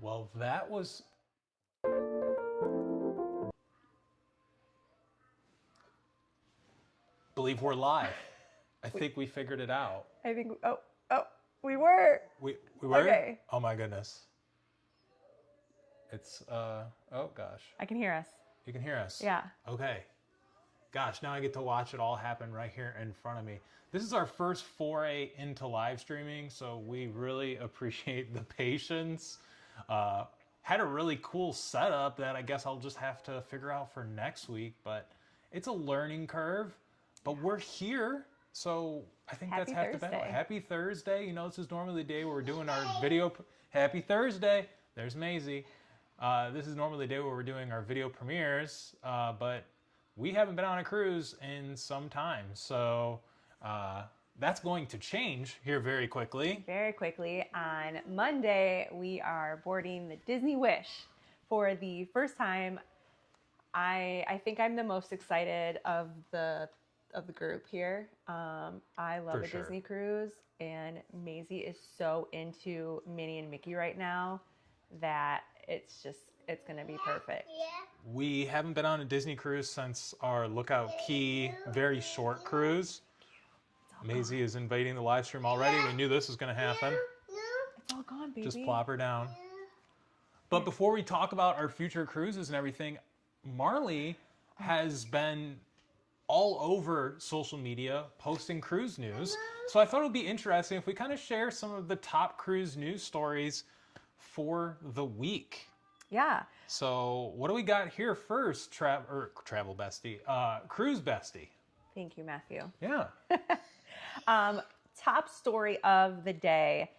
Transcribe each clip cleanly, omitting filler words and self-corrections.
Well, that was... Believe we're live. I think we figured it out. I think, we were. We were? Okay. Oh my goodness. It's, oh gosh. I can hear us. You can hear us? Yeah. Okay. Gosh, now I get to watch it all happen right here in front of me. This is our first foray into live streaming, so we really appreciate the patience. Had a really cool setup that I guess I'll just have to figure out for next week, but it's a learning curve. But we're here, so I think that's half the battle. Happy Thursday. You know, this is normally the day where we're doing our video. Happy Thursday. There's Maisie. This is normally the day where we're doing our video premieres, but we haven't been on a cruise in some time. So that's going to change here very quickly. Very quickly. On Monday, we are boarding the Disney Wish for the first time. I think I'm the most excited of the group here. I love a Disney cruise, and Maisie is so into Minnie and Mickey right now that it's gonna be perfect. We haven't been on a Disney cruise since our Lookout Key very short cruise. Maisie is invading the live stream already. We knew this was gonna happen. It's all gone, baby. Just plop her down. But before we talk about our future cruises and everything, Marley has been all over social media posting cruise news. So I thought it would be interesting if we kind of share some of the top cruise news stories for the week. Yeah. So what do we got here first, travel bestie, cruise bestie? Thank you, Matthew. Yeah. Top story of the day.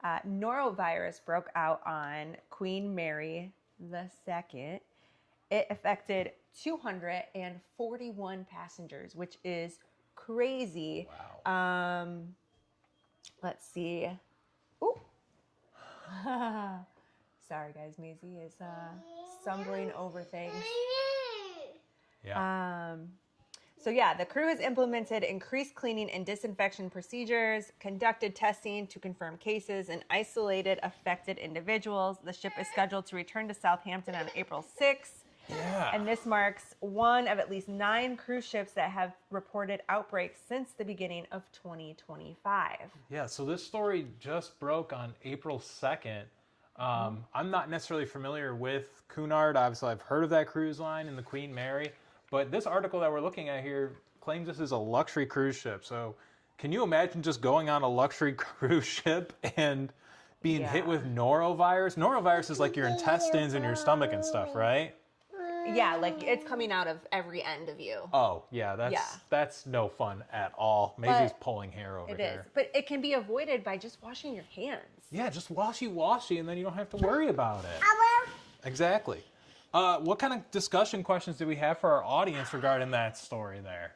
Norovirus broke out on Queen Mary II. It affected 241 passengers, which is crazy. Wow. Let's see. Ooh. Sorry, guys. Maisie is stumbling over things. Yeah. So yeah, the crew has implemented increased cleaning and disinfection procedures, conducted testing to confirm cases, and isolated affected individuals. The ship is scheduled to return to Southampton on April 6th. Yeah. And this marks one of at least 9 cruise ships that have reported outbreaks since the beginning of 2025. Yeah, so this story just broke on April 2nd. I'm not necessarily familiar with Cunard. Obviously, I've heard of that cruise line and the Queen Mary. But this article that we're looking at here claims this is a luxury cruise ship. So can you imagine just going on a luxury cruise ship and being hit with norovirus? Norovirus is like your intestines and your stomach and stuff, right? Yeah, like it's coming out of every end of you. Oh, yeah, that's no fun at all. Maisie's pulling hair over here. It is, but it can be avoided by just washing your hands. Yeah, just washy, and then you don't have to worry about it. Exactly. What kind of discussion questions do we have for our audience regarding that story there?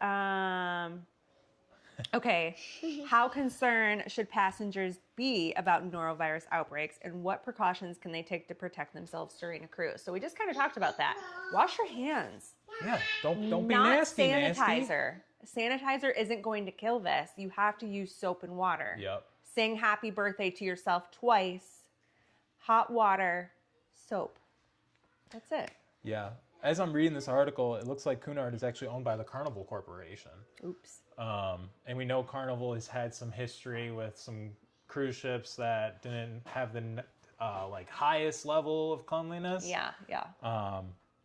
Okay, how concerned should passengers be about norovirus outbreaks, and what precautions can they take to protect themselves during a cruise? So we just kind of talked about that. Wash your hands. Yeah, don't be Not nasty. sanitizer. Sanitizer isn't going to kill this. You have to use soap and water. Yep. Sing happy birthday to yourself twice. Hot water, soap. That's it. Yeah. As I'm reading this article, it looks like Cunard is actually owned by the Carnival Corporation. Oops. And we know Carnival has had some history with some cruise ships that didn't have the highest level of cleanliness. Yeah.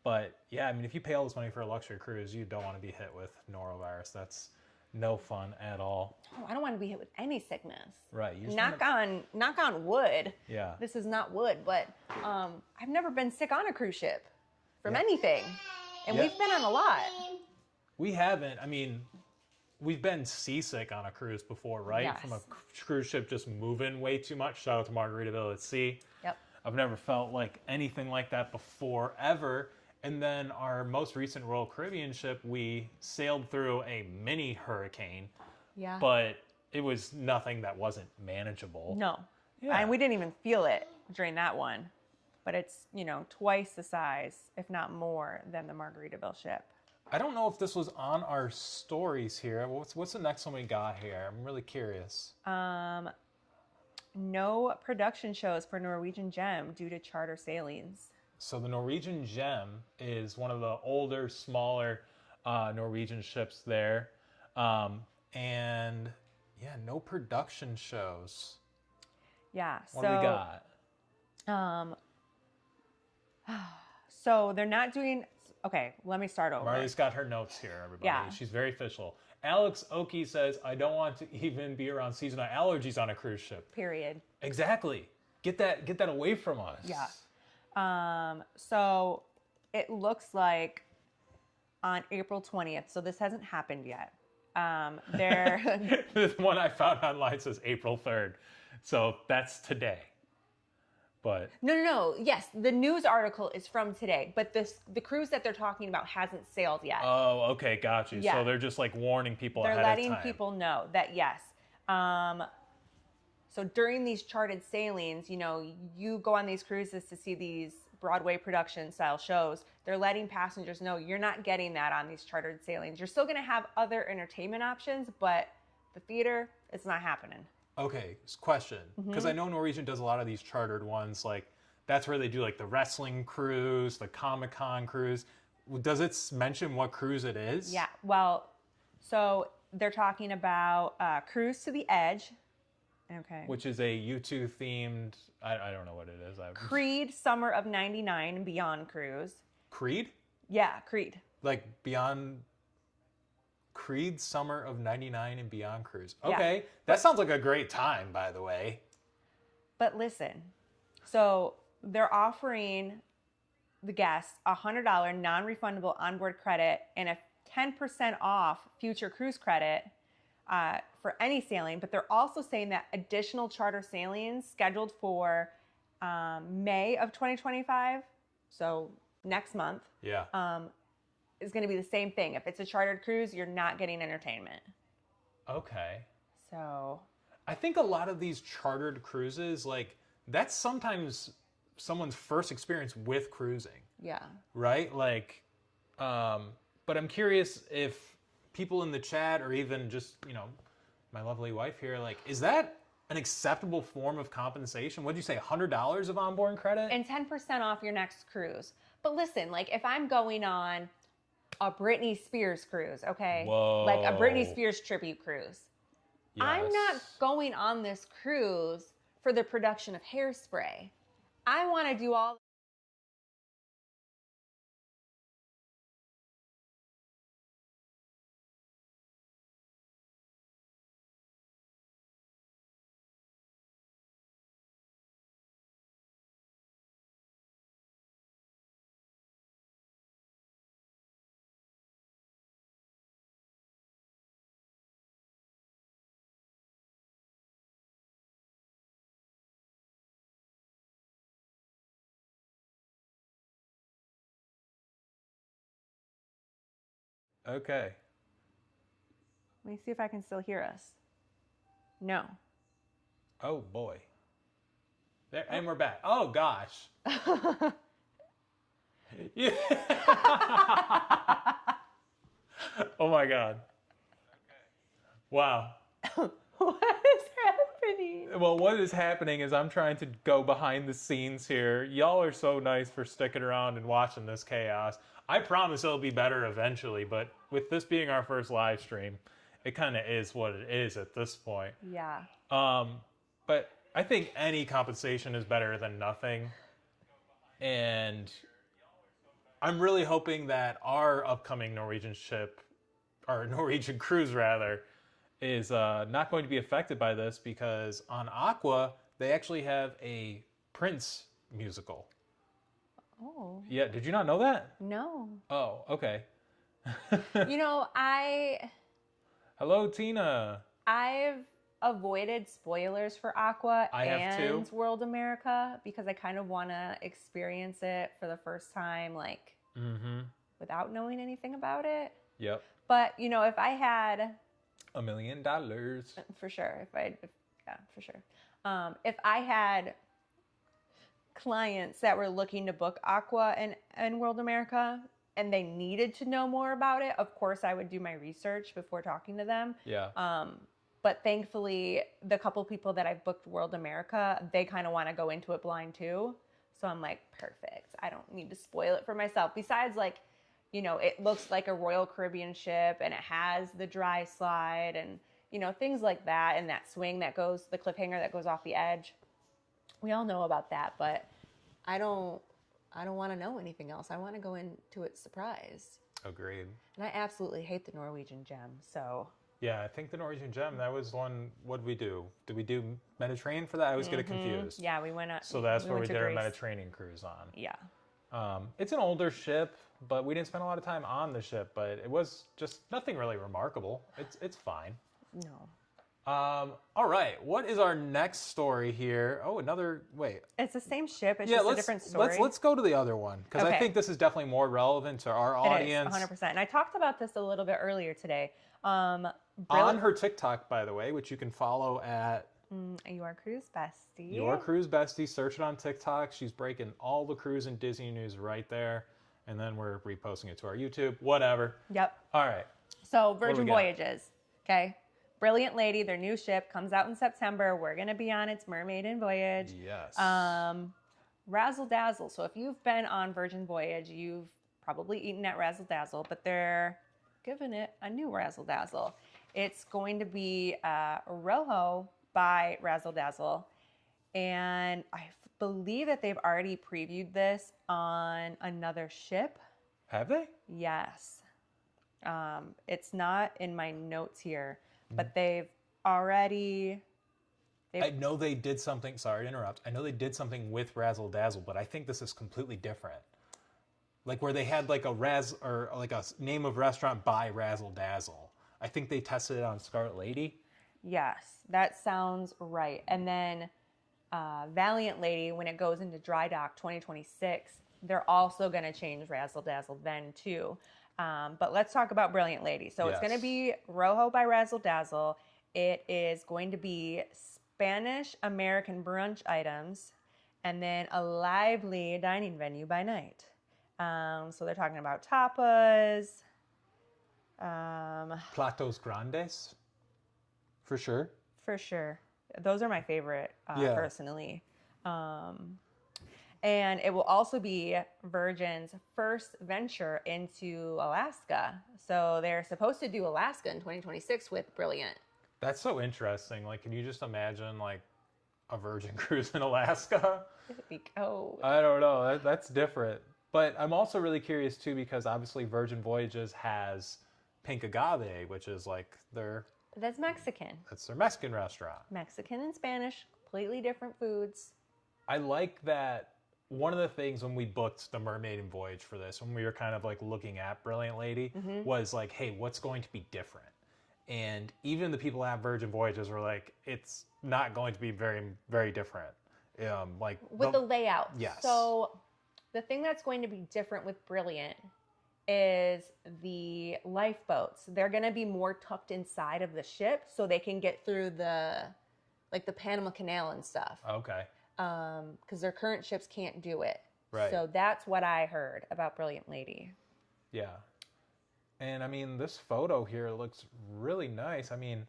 But yeah, I mean, if you pay all this money for a luxury cruise, you don't want to be hit with norovirus. That's no fun at all. Oh, I don't want to be hit with any sickness. Right. You knock on wood. Yeah. This is not wood, but I've never been sick on a cruise ship from anything. And we've been on a lot. We haven't. I mean, we've been seasick on a cruise before, right? Yes. From a cruise ship just moving way too much. Shout out to Margaritaville at Sea. Yep. I've never felt like anything like that before, ever. And then our most recent Royal Caribbean ship, we sailed through a mini hurricane. Yeah. But it was nothing that wasn't manageable. No. Yeah. And we didn't even feel it during that one. But it's, twice the size, if not more, than the Margaritaville ship. I don't know if this was on our stories here. What's the next one we got here? I'm really curious. No production shows for Norwegian Gem due to charter sailings. So the Norwegian Gem is one of the older, smaller Norwegian ships there. And yeah, no production shows. Yeah. What do we got? So they're not doing. Okay, let me start over. Marley's got her notes here, everybody. Yeah. She's very official. Alex Oki says, I don't want to even be around seasonal allergies on a cruise ship. Period. Exactly. Get that away from us. Yeah. So it looks like on April 20th, so this hasn't happened yet. The one I found online says April 3rd. So that's today. But No. Yes, the news article is from today, but the cruise that they're talking about hasn't sailed yet. oh, okay, got you. Yeah. So they're just like warning people They're ahead of time. letting people know that yes. So during these charted sailings, you go on these cruises to see these Broadway production style shows. They're letting passengers know you're not getting that on these chartered sailings. You're still going to have other entertainment options, but the theater, it's not happening. Okay, question. Because I know Norwegian does a lot of these chartered ones. Like, that's where they do like the wrestling cruise, the Comic-Con cruise. Does it mention what cruise it is? Yeah, well, so they're talking about Cruise to the Edge. Okay. Which is a U2 themed, I don't know what it is. Creed Summer of 99 and Beyond cruise. Creed? Yeah, Creed. Like Beyond Creed Summer of 99 and Beyond cruise. Okay. Yeah. That sounds like a great time, by the way. But listen, so they're offering the guests a $100 non-refundable onboard credit and a 10% off future cruise credit for any sailing. But they're also saying that additional charter sailings scheduled for May of 2025, so next month, is going to be the same thing. If it's a chartered cruise, you're not getting entertainment. Okay. So I think a lot of these chartered cruises, like, that's sometimes someone's first experience with cruising. Yeah. Right? Like, but I'm curious if people in the chat or even just, my lovely wife here, like, is that an acceptable form of compensation? What'd you say, $100 of onboard credit? And 10% off your next cruise. But listen, like, if I'm going on a Britney Spears cruise, okay? Whoa. Like a Britney Spears tribute cruise. Yes. I'm not going on this cruise for the production of Hairspray. I want to do all. Okay. Let me see if I can still hear us. No. Oh, boy. There, and we're back. Oh, gosh. Yeah. Oh, my God. Wow. What is happening? Well, what is happening is I'm trying to go behind the scenes here. Y'all are so nice for sticking around and watching this chaos. I promise it'll be better eventually, but with this being our first live stream, it kind of is what it is at this point. Yeah. But I think any compensation is better than nothing. And I'm really hoping that our upcoming Norwegian ship, or Norwegian cruise rather, is not going to be affected by this, because on Aqua, they actually have a Prince musical. Oh. Yeah, did you not know that? No. Oh, okay. Hello, Tina. I've avoided spoilers for Aqua I have and too. World America because I kind of want to experience it for the first time, like, without knowing anything about it. Yep. But, if I had... $1 million. For sure. Yeah, for sure. If I had clients that were looking to book Aqua and World America and they needed to know more about it, of course I would do my research before talking to them. Yeah. But thankfully, the couple people that I've booked World America, they kind of want to go into it blind too. So I'm like, perfect. I don't need to spoil it for myself. Besides, like, you know, it looks like a Royal Caribbean ship and it has the dry slide and, you know, things like that. And that swing that goes, the cliffhanger that goes off the edge. We all know about that, but I don't want to know anything else. I want to go into it surprised. Agreed. And I absolutely hate the Norwegian Gem. So yeah, I think the Norwegian Gem, that was one. What did we do? Did we do Mediterranean for that? I always get it confused. yeah, we went. So that's where we did our Greece. Mediterranean cruise on. Yeah. It's an older ship, but we didn't spend a lot of time on the ship. But it was just nothing really remarkable. It's fine. No. All right. What is our next story here? Oh, another. Wait. It's the same ship. It's just a different story. Let's go to the other one because I Okay. think this is definitely more relevant to our audience. It is, 100%. And I talked about this a little bit earlier today. On her TikTok, by the way, which you can follow at Your Cruise Bestie. Your Cruise Bestie. Search it on TikTok. She's breaking all the cruise and Disney news right there. And then we're reposting it to our YouTube, whatever. Yep. All right. So do we Virgin got? Voyages. Okay. Brilliant Lady, their new ship, comes out in September. We're going to be on its mermaiden voyage. Yes. Razzle Dazzle. So if you've been on Virgin Voyage, you've probably eaten at Razzle Dazzle, but they're giving it a new Razzle Dazzle. It's going to be Rojo by Razzle Dazzle. And I believe that they've already previewed this on another ship. Have they? Yes. It's not in my notes here, but they've already... I know they did something. Sorry to interrupt. I know they did something with Razzle Dazzle, but I think this is completely different. Like where they had like a name of restaurant by Razzle Dazzle. I think they tested it on Scarlet Lady. Yes, that sounds right. And then Valiant Lady, when it goes into dry dock 2026, they're also going to change Razzle Dazzle then too. But let's talk about Brilliant Lady. So it's going to be Rojo by Razzle Dazzle. It is going to be Spanish American brunch items and then a lively dining venue by night. So they're talking about tapas. Platos Grandes. For sure. For sure. Those are my favorite, personally. And it will also be Virgin's first venture into Alaska. So they're supposed to do Alaska in 2026 with Brilliant. That's so interesting. Like, can you just imagine like a Virgin cruise in Alaska? It'd be cold. I don't know. That's different. But I'm also really curious too because obviously Virgin Voyages has Pink Agave, which is like That's Mexican. That's their Mexican restaurant. Mexican and Spanish, completely different foods. I like that. One of the things when we booked the Mermaiden voyage for this, when we were kind of like looking at Brilliant Lady, was like, hey, what's going to be different? And even the people at Virgin Voyages were like, it's not going to be very, very different. Like with the layout. Yes. So the thing that's going to be different with Brilliant is the lifeboats. They're going to be more tucked inside of the ship so they can get through the Panama Canal and stuff. Okay. Because their current ships can't do it. Right. So that's what I heard about Brilliant Lady. Yeah. And I mean, this photo here looks really nice. I mean,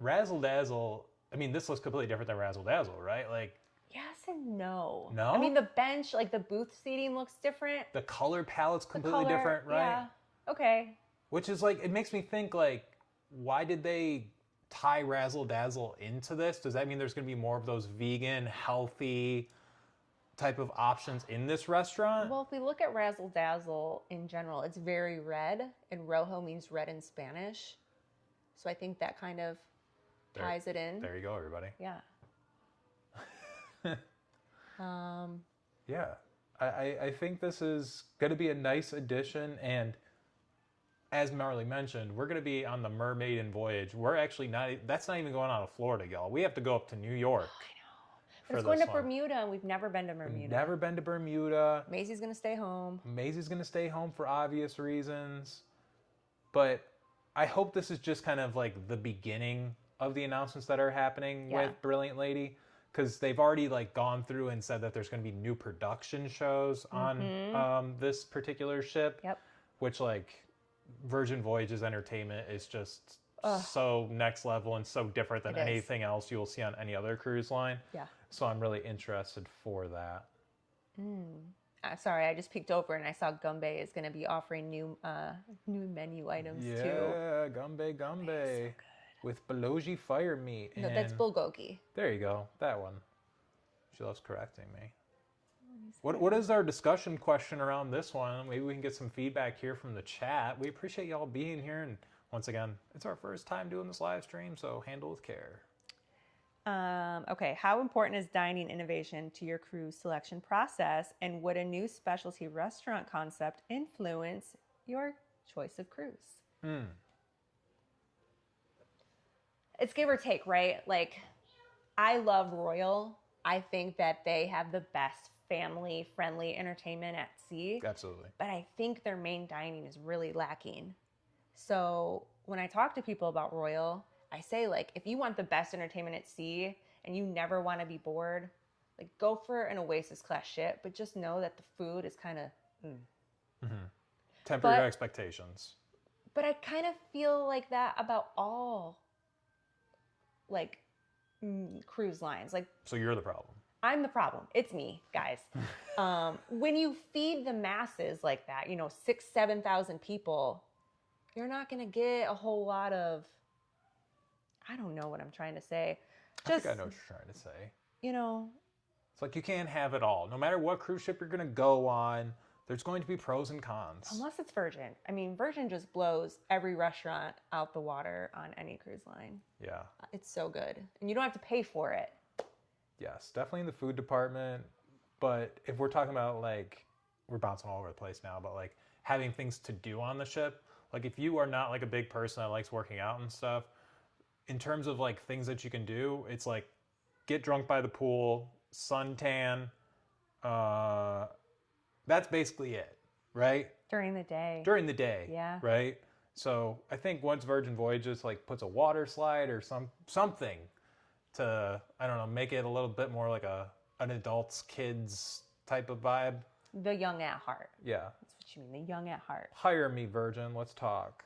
Razzle Dazzle, I mean, this looks completely different than Razzle Dazzle, right? Like, yes and no. No? I mean, the bench, like the booth seating looks different. the color palette's completely different, right? Yeah. Okay. Which is like, it makes me think like, why did they tie Razzle Dazzle into this? Does that mean there's going to be more of those vegan, healthy type of options in this restaurant? Well, if we look at Razzle Dazzle in general, it's very red, and Rojo means red in Spanish. So I think that kind of ties it in. There you go, everybody. Yeah. Yeah. I think this is going to be a nice addition. And as Marley mentioned, we're going to be on the Mermaiden voyage. We're actually that's not even going out of Florida, y'all. We have to go up to New York. But it's going to Bermuda, and we've never been to Bermuda. We've never been to Bermuda. Maisie's going to stay home. Maisie's going to stay home for obvious reasons. But I hope this is just kind of like the beginning of the announcements that are happening with Brilliant Lady. Because they've already like gone through and said that there's going to be new production shows on this particular ship. Yep. Which like Virgin Voyages Entertainment is just Ugh, so next level and so different than it is. anything else you'll see on any other cruise line. Yeah. So I'm really interested for that. Sorry, I just peeked over and I saw Gumbe is going to be offering new menu items too. Yeah, Gumbe Gumbe So with Belogi fire meat. no, that's And bulgogi. there you go, that one. She loves correcting me. What is our discussion question around this one? Maybe we can get some feedback here from the chat. We appreciate y'all being here. And once again, it's our first time doing this live stream, so handle with care. Okay, how important is dining innovation to your cruise selection process, and would a new specialty restaurant concept influence your choice of cruise? It's give or take, right? Like, I love Royal. I think that they have the best family friendly entertainment at sea. Absolutely. But I think their main dining is really lacking. So when I talk to people about Royal, I say, like, if you want the best entertainment at sea and you never want to be bored, like, go for an Oasis class ship, but just know that the food is kind of. Temper your expectations. But I kind of feel like that about all, like, cruise lines. Like, So you're the problem. I'm the problem. It's me, guys. When you feed the masses like that, 6,000, 7,000 people, you're not going to get a whole lot of, I don't know what I'm trying to say. I think I know what you're trying to say. You It's like you can't have it all. No matter what cruise ship you're going to go on, there's going to be pros and cons. unless it's Virgin. I mean, Virgin just blows every restaurant out the water on any cruise line. Yeah. It's so good. And you don't have to pay for it. Yes, definitely in the food department. But if we're talking about, like, we're bouncing all over the place now, but like having things to do on the ship, like if you are not like a big person that likes working out and stuff, in terms of like things that you can do, it's like get drunk by the pool, suntan. That's basically it, right? During the day. During the day, Yeah. right? So I think once Virgin Voyages like puts a water slide or something to, I don't know, make it a little bit more like an adults kids type of vibe. The young at heart. Yeah. That's what you mean, the young at heart. Hire me, Virgin. Let's talk.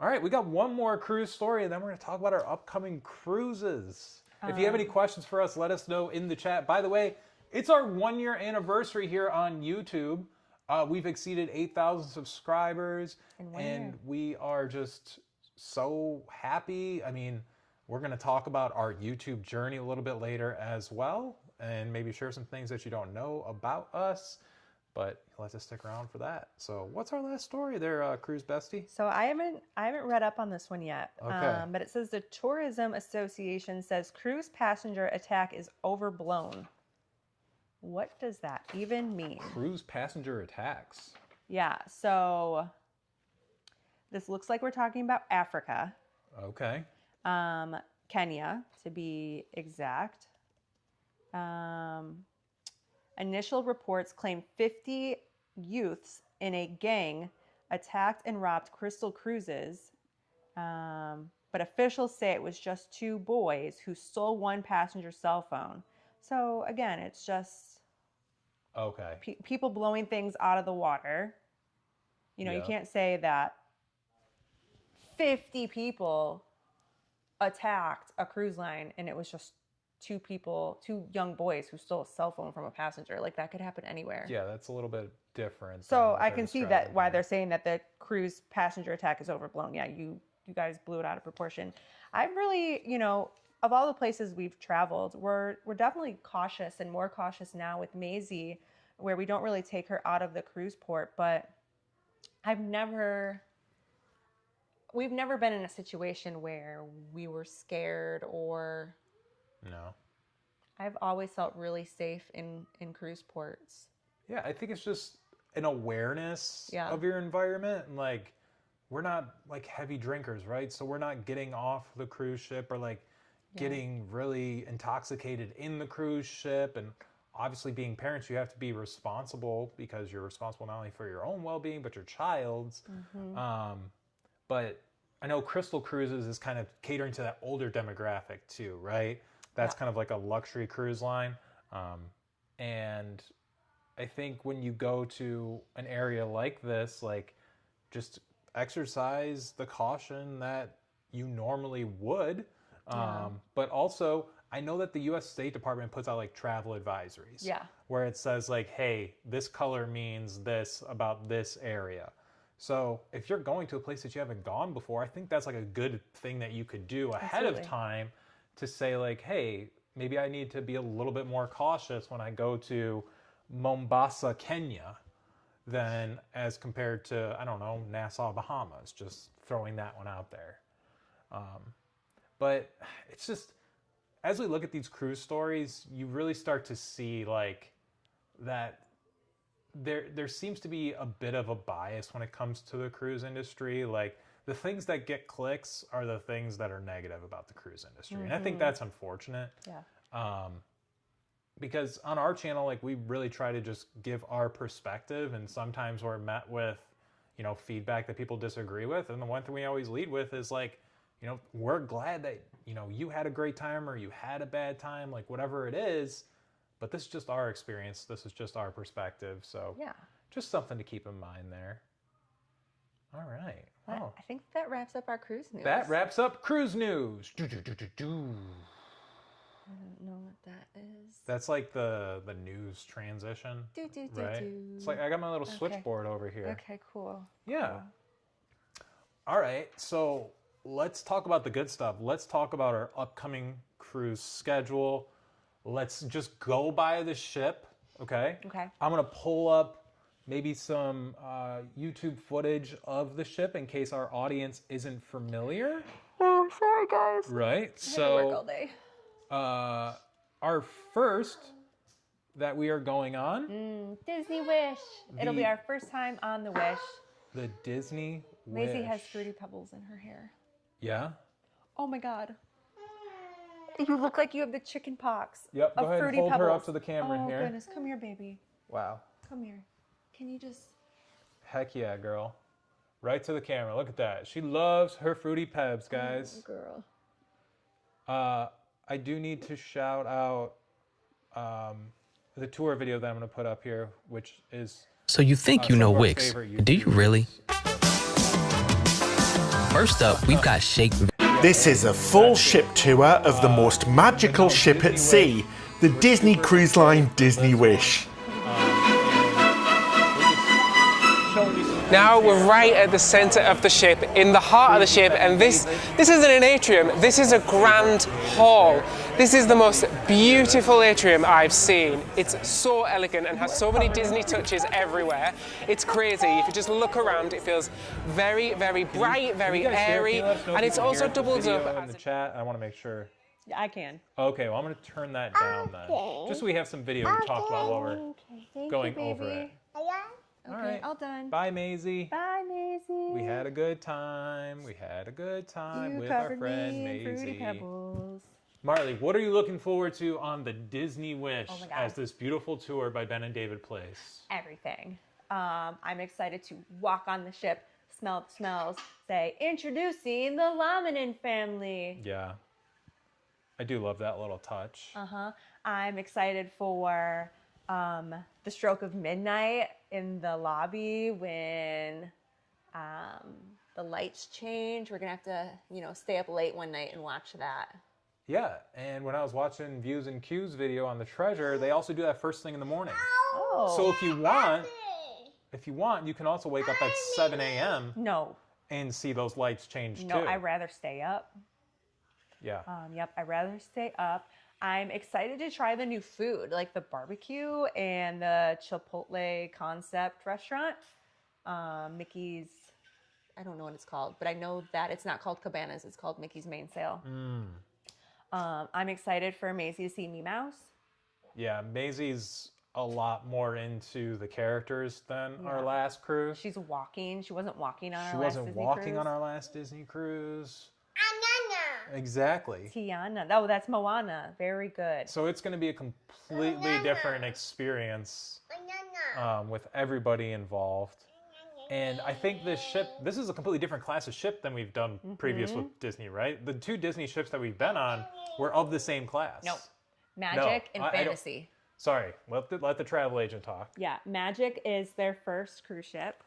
All right, we got one more cruise story, and then we're going to talk about our upcoming cruises. If you have any questions for us, let us know in the chat. By the way, it's our 1-year anniversary here on YouTube. We've exceeded 8,000 subscribers, and we are just so happy. I mean, we're going to talk about our YouTube journey a little bit later as well, and maybe share some things that you don't know about us. But you'll have to stick around for that. So, what's our last story there, Cruise Bestie? So I haven't read up on this one yet. Okay. But it says the Tourism Association says cruise passenger attack is overblown. What does that even mean? Cruise passenger attacks. Yeah. So this looks like we're talking about Africa. Okay. Kenya, to be exact. Initial reports claim 50 youths in a gang attacked and robbed Crystal Cruises, but officials say it was just 2 boys who stole one passenger's cell phone. So again, it's just Okay. people blowing things out of the water. You can't say that 50 people attacked a cruise line and it was just 2 young boys who stole a cell phone from a passenger. Like, that could happen anywhere. Yeah, that's a little bit different. So I can see that why they're saying that the cruise passenger attack is overblown. Yeah, you guys blew it out of proportion. I really, of all the places we've traveled, we're definitely cautious and more cautious now with Maisie, where we don't really take her out of the cruise port. But we've never been in a situation where we were scared or. No. I've always felt really safe in cruise ports. Yeah, I think it's just an awareness Yeah. of your environment. And like, we're not like heavy drinkers, right? So we're not getting off the cruise ship or like getting really intoxicated in the cruise ship. And obviously being parents, you have to be responsible because you're responsible not only for your own well-being, but your child's. But I know Crystal Cruises is kind of catering to that older demographic too, right? That's kind of like a luxury cruise line. And I think when you go to an area like this, like, just exercise the caution that you normally would. But also, I know that the U.S. State Department puts out like travel advisories. Yeah. Where it says like, hey, this color means this about this area. So if you're going to a place that you haven't gone before, I think that's like a good thing that you could do ahead of time to say like, hey, maybe I need to be a little bit more cautious when I go to Mombasa, Kenya, than as compared to, I don't know, Nassau, Bahamas, just throwing that one out there. But it's just, as we look at these cruise stories, you really start to see like that there seems to be a bit of a bias when it comes to the cruise industry. Like the things that get clicks are the things that are negative about the cruise industry. And I think that's unfortunate. Yeah. Because on our channel, like we really try to just give our perspective, and sometimes we're met with, you know, feedback that people disagree with. And the one thing we always lead with is like, you know, we're glad that, you know, you had a great time or you had a bad time, like whatever it is, but this is just our experience. This is just our perspective. So Yeah. just something to keep in mind there. All right. Well, I think that wraps up our cruise news. That wraps up cruise news. I don't know what that is. That's like the news transition, right? It's like I got my little switchboard over here. Okay, cool. Yeah. Cool. All right. So let's talk about the good stuff. Let's talk about our upcoming cruise schedule. Let's just go by the ship, okay? Okay. I'm going to pull up maybe some YouTube footage of the ship in case our audience isn't familiar. Oh, sorry, guys. Right? I had to work all day. Our first that we are going on. Disney Wish. It'll be our first time on the Wish. The Disney Wish. Maisie has Fruity Pebbles in her hair. Yeah? Oh my God. You look like you have the chicken pox. Yep, go ahead and hold her up to the camera here. Oh goodness, come here, baby. Wow. Come here. Can you just... Heck yeah, girl. Right to the camera. Look at that. She loves her Fruity Pebs, guys. Oh, girl. I do need to shout out the tour video that I'm going to put up here, which is... So you think you know Wix. Do you really? First up, we've got Shake. This is a full ship tour of the most magical ship at sea, the Disney Cruise Line Disney Wish. Now we're right at the center of the ship, in the heart of the ship, and this isn't an atrium, this is a grand hall. This is the most beautiful atrium I've seen. It's so elegant and has so many Disney touches everywhere. It's crazy. If you just look around, it feels very, very bright, very airy, and it's also doubled up. In the chat, I want to make sure. Yeah, I can. Okay, well I'm going to turn that down then, just so we have some video to talk about while we're going over it. Okay, All right. all done. Bye, Maisie. Bye, Maisie. We had a good time. We had a good time You with our covered friend me in Fruity Maisie. Pebbles. Marley, what are you looking forward to on the Disney Wish Oh my God. as this beautiful tour by Ben and David Place? Everything. I'm excited to walk on the ship, smell the smells, say, introducing the Laminin family. Yeah. I do love that little touch. I'm excited for the stroke of midnight in the lobby when the lights change. We're gonna have to, stay up late one night and watch that. Yeah, and when I was watching Views and Q's video on the Treasure, they also do that first thing in the morning. Oh. So if you want, you can also wake up at 7 a.m. No. and see those lights change No, too. I'd rather stay up. Yeah. Yep, I'd rather stay up. I'm excited to try the new food, like the barbecue and the Chipotle concept restaurant. Mickey's, I don't know what it's called, but I know that it's not called Cabanas, it's called Mickey's Main Sale. I'm excited for Maisie to see Me Mouse. Yeah, Maisie's a lot more into the characters than our last cruise. She's walking. She wasn't walking on She our last wasn't Disney walking cruise. on our last Disney cruise. Exactly. Tiana. Oh, that's Moana. Very good. So it's going to be a completely different experience with everybody involved. And I think this is a completely different class of ship than we've done previous with Disney, right? The two Disney ships that we've been on were of the same class. No. Magic and I don't- Fantasy. Sorry, let the travel agent talk. Yeah, Magic is their first cruise ship.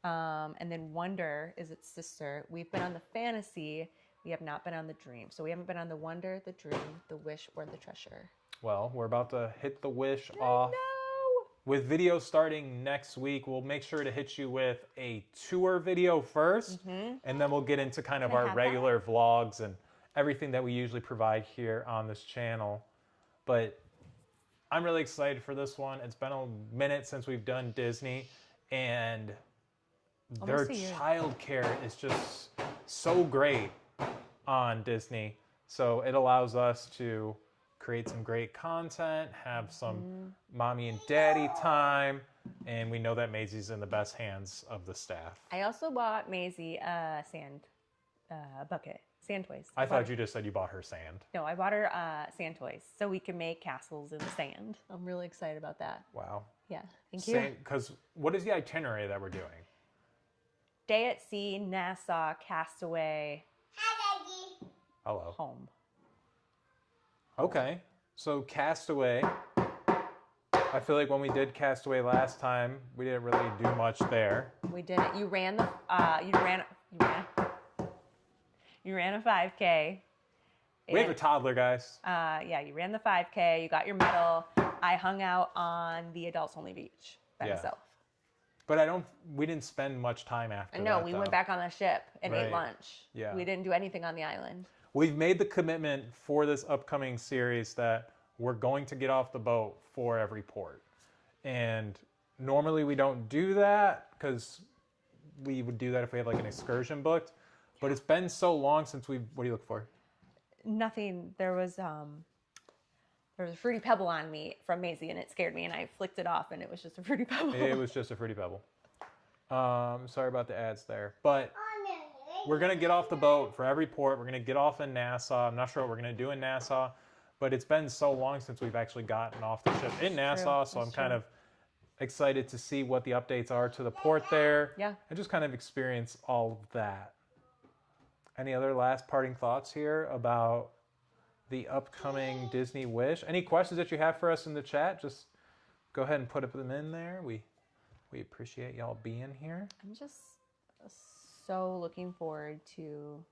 And then Wonder is its sister. We've been on the Fantasy, We have not been on the Dream. So we haven't been on the Wonder, the Dream, the Wish, or the Treasure. Well, we're about to hit the Wish off. No! With video starting next week, we'll make sure to hit you with a tour video first, and then we'll get into kind of Can I our have regular vlogs and everything that we usually provide here on this channel. But I'm really excited for this one. It's been a minute since we've done Disney, and their Almost a year. childcare is just so great on Disney. So it allows us to create some great content, have some mommy and daddy time, and we know that Maisie's in the best hands of the staff. I also bought Maisie a sand bucket, sand toys. I thought you just said you bought her sand. No, I bought her sand toys so we can make castles in the sand. I'm really excited about that. Wow. Yeah, thank you. Because what is the itinerary that we're doing? Day at sea, Nassau, Castaway, Hello. home. Okay. So Castaway. I feel like when we did Castaway last time, we didn't really do much there. We did it. You ran the you ran a 5K. We have a toddler, guys. Yeah, you ran the 5K. You got your medal. I hung out on the adults only beach by Yeah. myself. But we didn't spend much time after that. No, we went though. back on the ship and ate Right. lunch. Yeah. We didn't do anything on the island. We've made the commitment for this upcoming series that we're going to get off the boat for every port. And normally we don't do that because we would do that if we had like an excursion booked. But it's been so long since what do you look for? Nothing. There was a fruity pebble on me from Maisie and it scared me and I flicked it off and it was just a fruity pebble. It was just a fruity pebble. Sorry about the ads there. But we're going to get off the boat for every port. We're going to get off in Nassau. I'm not sure what we're going to do in Nassau, but it's been so long since we've actually gotten off the ship in Nassau. So I'm kind of excited to see what the updates are to the port there. Yeah. And just kind of experience all of that. Any other last parting thoughts here about the upcoming Disney Wish? Any questions that you have for us in the chat, just go ahead and put them in there. We appreciate y'all being here. I'm just so looking forward to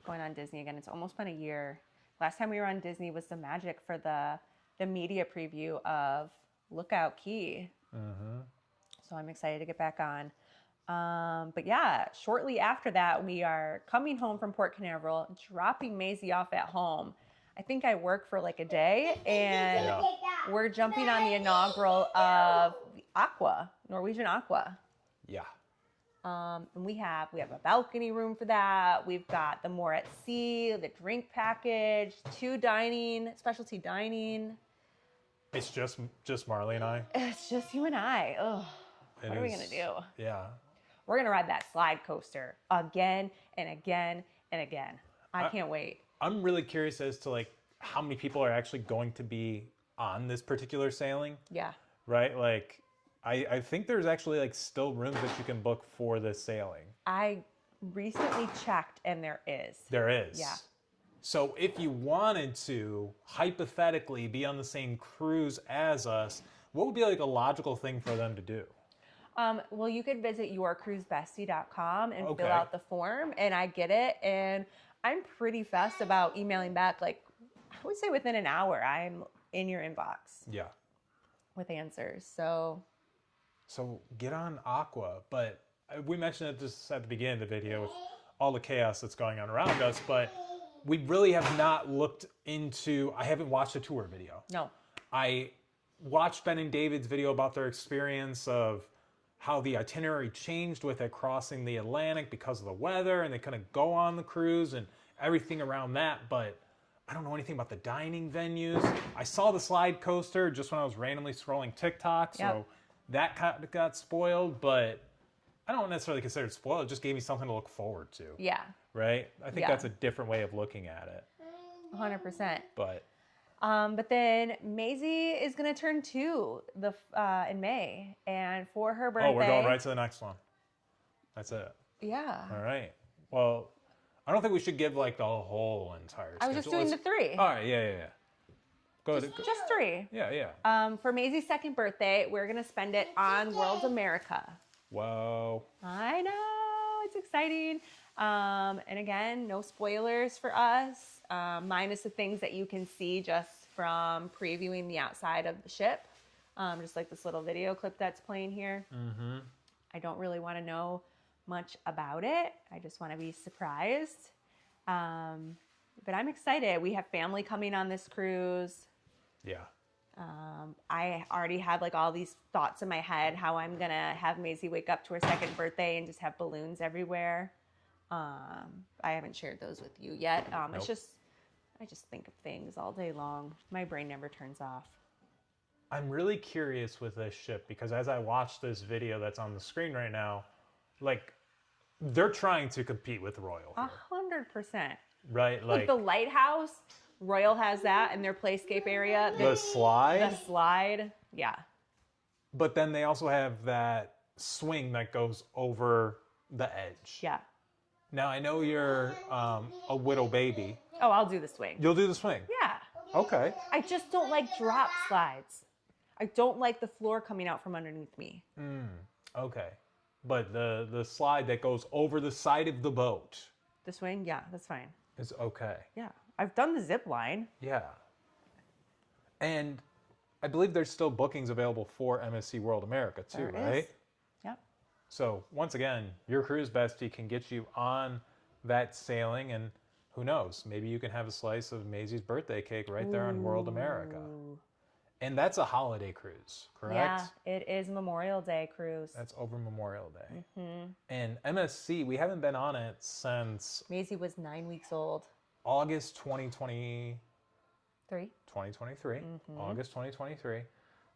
going on Disney again. It's almost been a year. Last time we were on Disney was the Magic for the media preview of Lookout Key. So I'm excited to get back on. But yeah, shortly after that, we are coming home from Port Canaveral, dropping Maisie off at home. I think I work for like a day, and we're jumping on the inaugural of the Aqua, Norwegian Aqua. Yeah. And we have a balcony room for that. We've got the More at Sea, the drink package, 2 specialty dining. It's just Marley and I. It's just you and I. Ugh. What are we gonna do? Yeah. We're gonna ride that slide coaster again and again and again. I can't wait. I'm really curious as to like how many people are actually going to be on this particular sailing, Yeah. right? Like I think there's actually like still rooms that you can book for this sailing. I recently checked and there is. There is. Yeah. So if you wanted to hypothetically be on the same cruise as us, what would be like a logical thing for them to do? Well, you could visit yourcruisebestie.com and Okay. fill out the form, and I get it. And I'm pretty fast about emailing back. Like, I would say within an hour, I'm in your inbox Yeah. with answers. So So get on Aqua, but we mentioned it just at the beginning of the video with all the chaos that's going on around us, but we really have not looked into, I haven't watched a tour video. no, I watched Ben and David's video about their experience of how the itinerary changed with it crossing the Atlantic because of the weather, and they couldn't go on the cruise and everything around that, but I don't know anything about the dining venues. I saw the slide coaster just when I was randomly scrolling TikTok, so Yep. that kind of got spoiled, but I don't necessarily consider it spoiled. It just gave me something to look forward to, yeah, right? I think Yeah. that's a different way of looking at it, 100%. but But then Maisie is gonna turn 2 in May, and for her birthday. oh, we're going right to the next one. That's it. Yeah. All right. Well, I don't think we should give like the whole entire schedule. I was just doing the 3. All right, yeah. Go ahead. Just 3. Yeah. For Maisie's 2nd birthday, we're gonna spend it on World America. Whoa. I know, it's exciting. And again, no spoilers for us, minus the things that you can see just from previewing the outside of the ship. Just like this little video clip that's playing here. Mm-hmm. I don't really want to know much about it. I just want to be surprised. But I'm excited. We have family coming on this cruise. Yeah. I already have like all these thoughts in my head how I'm gonna have Maisie wake up to her second birthday and just have balloons everywhere. I haven't shared those with you yet. Nope. I just think of things all day long. My brain never turns off. I'm really curious with this ship because as I watch this video that's on the screen right now, like they're trying to compete with Royal here, 100%. right? Like the lighthouse, Royal has that in their playscape area. the slide, The slide, yeah. but then they also have that swing that goes over the edge. Yeah. Now I know you're a widow baby. Oh, I'll do the swing. You'll do the swing. Yeah. Okay. I just don't like drop slides. I don't like the floor coming out from underneath me. Okay. But the slide that goes over the side of the boat The swing, yeah, that's fine. is okay. Yeah. I've done the zip line. Yeah. And I believe there's still bookings available for MSC World America too, There right? is. Yep. So once again, your cruise bestie can get you on that sailing, and who knows, maybe you can have a slice of Maisie's birthday cake right there on World America. And that's a holiday cruise, correct? Yeah, it is Memorial Day cruise. That's over Memorial Day. And MSC, we haven't been on it since Maisie was 9 weeks old. August 2023. 3. August 2023,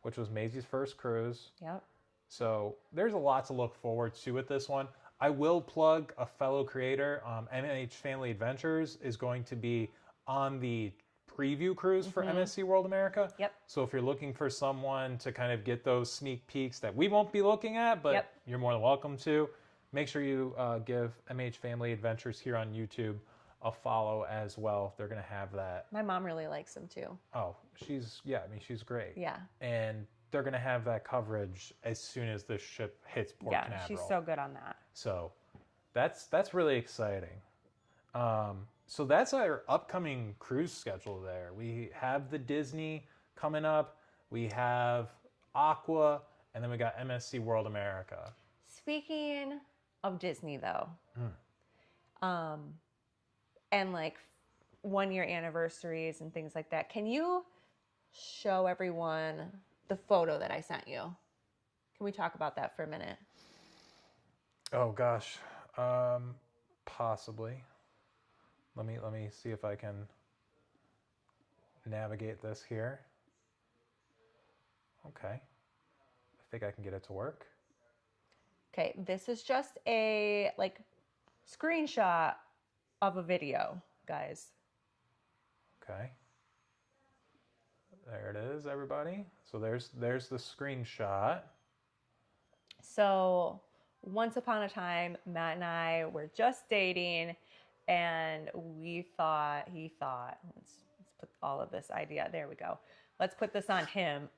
which was Maisie's first cruise. Yep. So there's a lot to look forward to with this one. I will plug a fellow creator. MH Family Adventures is going to be on the preview cruise for MSC World America. Yep. So if you're looking for someone to kind of get those sneak peeks that we won't be looking at, but Yep. you're more than welcome to, make sure you give MH Family Adventures here on YouTube a follow as well. They're going to have that. My mom really likes them too. Oh, she's great. Yeah. And they're going to have that coverage as soon as this ship hits Port Yeah, Canaveral. she's so good on that. So that's really exciting. So that's our upcoming cruise schedule there. We have the Disney coming up. We have Aqua, and then we got MSC World America. Speaking of Disney though, and like 1 year anniversaries and things like that, can you show everyone the photo that I sent you? Can we talk about that for a minute? Oh gosh, possibly. Let me see if I can navigate this here. Okay, I think I can get it to work. Okay, this is just a like screenshot of a video, guys. Okay. There it is, everybody. So there's the screenshot. So once upon a time, Matt and I were just dating, and he thought, let's put all of this idea, there we go. Let's put this on him.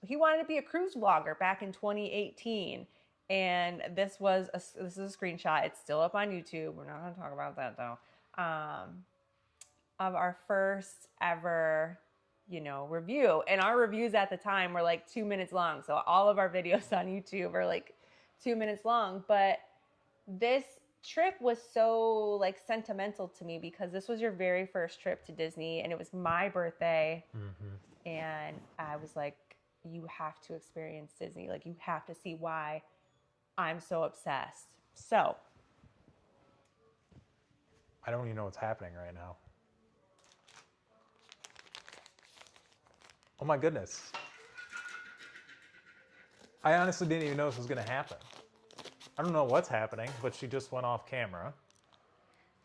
He wanted to be a cruise vlogger back in 2018. And this is a screenshot. It's still up on YouTube. We're not going to talk about that though. Of our first ever, review. And our reviews at the time were like 2 minutes long. So all of our videos on YouTube are like 2 minutes long. But this trip was so like sentimental to me because this was your very first trip to Disney and it was my birthday. And I was like, you have to experience Disney. Like you have to see why I'm so obsessed. So I don't even know what's happening right now. Oh my goodness. I honestly didn't even know this was going to happen. I don't know what's happening, but she just went off camera.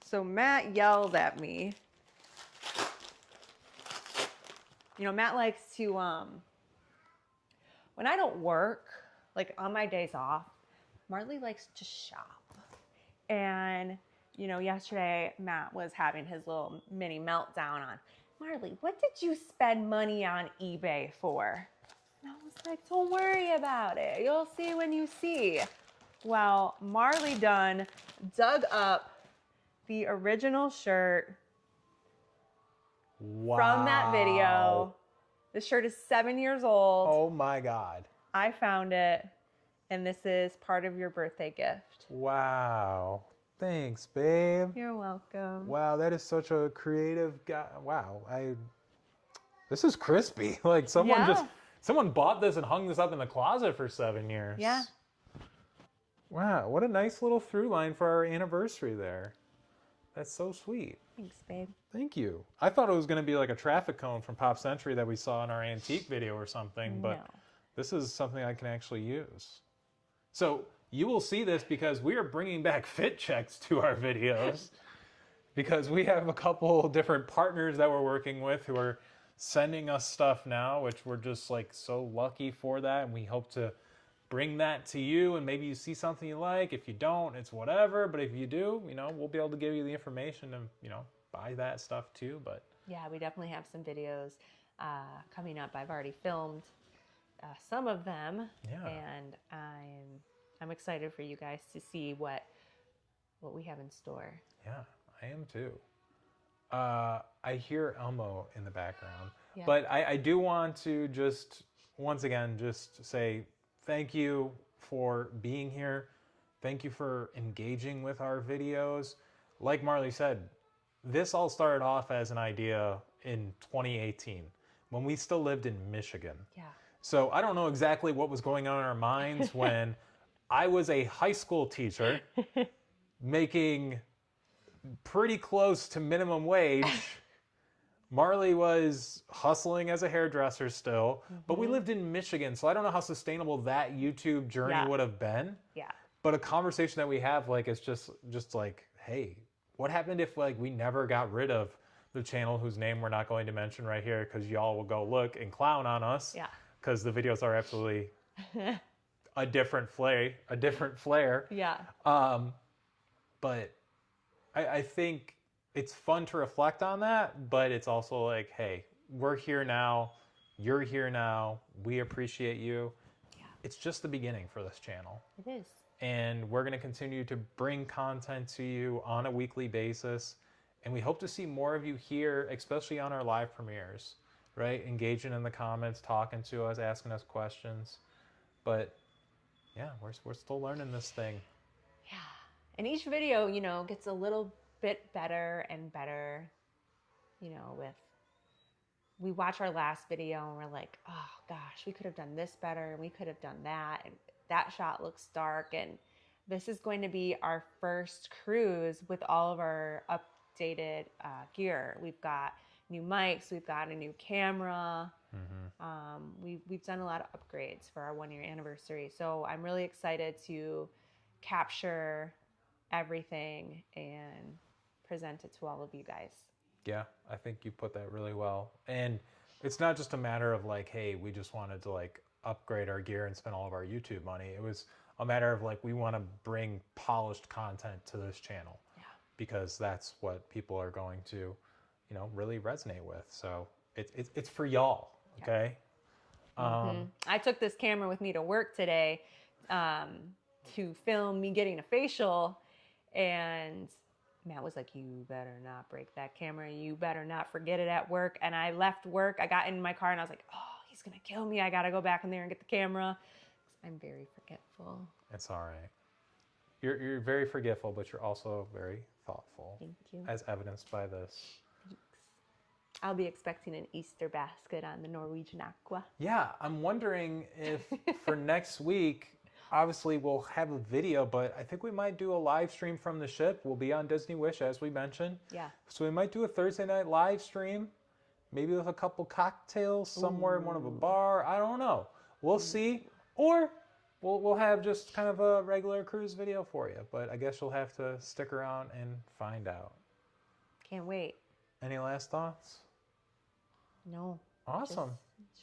So Matt yelled at me. Matt likes to, when I don't work, like on my days off, Marley likes to shop. And, yesterday Matt was having his little mini meltdown on, Marley, what did you spend money on eBay for? And I was like, don't worry about it. You'll see when you see. while Marley Dunn dug up the original shirt from that video. The shirt is 7 years old. Oh my God. I found it, and this is part of your birthday gift. Wow. Thanks, babe. You're welcome. Wow, that is such a creative guy. Wow. This is crispy. Like someone bought this and hung this up in the closet for 7 years. Yeah. Wow, what a nice little through line for our anniversary there. That's so sweet. Thanks, babe. Thank you. I thought it was going to be like a traffic cone from Pop Century that we saw in our antique video or something, but No. this is something I can actually use. So you will see this because we are bringing back fit checks to our videos because we have a couple different partners that we're working with who are sending us stuff now, which we're just like so lucky for that. And we hope to bring that to you, and maybe you see something you like. If you don't, it's whatever. But if you do, we'll be able to give you the information to, buy that stuff too. But yeah, we definitely have some videos coming up. I've already filmed some of them, and I'm excited for you guys to see what we have in store. Yeah, I am too. I hear Elmo in the background, but I do want to just once again just say thank you for being here. Thank you for engaging with our videos. Like Marley said, this all started off as an idea in 2018 when we still lived in Michigan. Yeah. So I don't know exactly what was going on in our minds when I was a high school teacher making pretty close to minimum wage. Marley was hustling as a hairdresser still, but we lived in Michigan, so I don't know how sustainable that YouTube journey would have been. Yeah. But a conversation that we have, like, is just like, hey, what happened if, like, we never got rid of the channel whose name we're not going to mention right here because y'all will go look and clown on us. Yeah. Because the videos are absolutely a different flair. Yeah. But I think it's fun to reflect on that, but it's also like, hey, we're here now. You're here now. We appreciate you. Yeah. It's just the beginning for this channel. It is. And we're going to continue to bring content to you on a weekly basis. And we hope to see more of you here, especially on our live premieres, right? Engaging in the comments, talking to us, asking us questions. But yeah, we're still learning this thing. Yeah. And each video, gets a little bit better and better, we watch our last video and we're like, oh gosh, we could have done this better and we could have done that, and that shot looks dark. And this is going to be our first cruise with all of our updated gear. We've got new mics, we've got a new camera. We've done a lot of upgrades for our 1 year anniversary. So I'm really excited to capture everything and present it to all of you guys. Yeah, I think you put that really well. And it's not just a matter of like, hey, we just wanted to like upgrade our gear and spend all of our YouTube money. It was a matter of like, we want to bring polished content to this channel. Yeah. Because that's what people are going to, really resonate with. So it's for y'all, okay? I took this camera with me to work today to film me getting a facial, and Matt was like, you better not break that camera. You better not forget it at work. And I left work. I got in my car and I was like, oh, he's going to kill me. I got to go back in there and get the camera. I'm very forgetful. It's all right. You're very forgetful, but you're also very thoughtful. Thank you. As evidenced by this. Thanks. I'll be expecting an Easter basket on the Norwegian Aqua. Yeah, I'm wondering if for next week, obviously we'll have a video, but I think we might do a live stream from the ship. We'll be on Disney Wish, as we mentioned. Yeah. So we might do a Thursday night live stream, maybe with a couple cocktails somewhere in one of a bar. I don't know. We'll see. Or we'll have just kind of a regular cruise video for you. But I guess you'll have to stick around and find out. Can't wait. Any last thoughts? No. Awesome.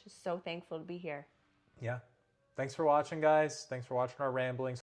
Just so thankful to be here. Yeah. Thanks for watching, guys. Thanks for watching our ramblings.